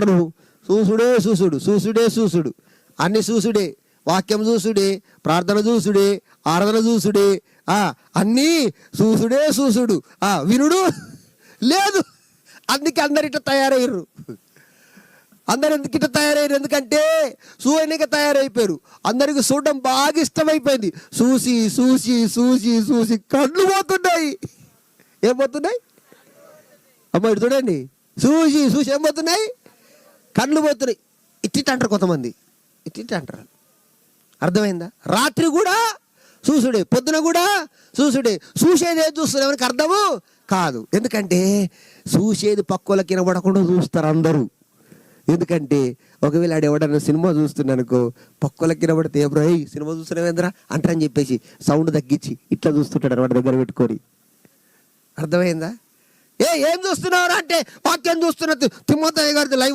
నువ్వు చూసుడే చూసుడు, చూసుడే చూసుడు, అన్ని చూసుడే, వాక్యం చూసుడే, ప్రార్థన చూసుడే, ఆరాధన చూసుడే, అన్నీ చూసుడే చూసుడు, వినుడు లేదు. అందుకే అందరు ఇట్లా తయారయ్యారు. అందరు ఎందుకు ఇట్లా తయారయ్యారు? ఎందుకంటే సూర్యునిగా తయారైపోయారు. అందరికి చూడడం బాగా ఇష్టమైపోయింది. చూసి చూసి చూసి చూసి కళ్ళు పోతున్నాయి. ఏం పోతున్నాయి అమ్మ? ఇటు చూడండి, చూసి చూసి ఏం పోతున్నాయి? కళ్ళు పోతున్నాయి. ఇట్టి అంటారు కొంతమంది, ఇట్టి అంటారు. అర్థమైందా? రాత్రి కూడా చూసుడే, పొద్దున కూడా చూసుడే. చూసేది ఏది చూస్తుంది ఎవరికి అర్థము కాదు. ఎందుకంటే చూసేది పక్కలకి వినబడకుండా చూస్తారు అందరూ. ఎందుకంటే ఒకవేళ ఆడు ఎవడన్నా సినిమా చూస్తున్నానుకో, పక్కలకి వినబడితే ఏ బ్రో సినిమా చూస్తున్నావేంద్రా అంటారని చెప్పేసి సౌండ్ తగ్గించి ఇట్లా చూస్తుంటాడు వాడి దగ్గర పెట్టుకొని. అర్థమైందా? ఏం చూస్తున్నావు అంటే వాక్యం చూస్తున్నట్టు తిమ్మోతయ్య గారిది లైవ్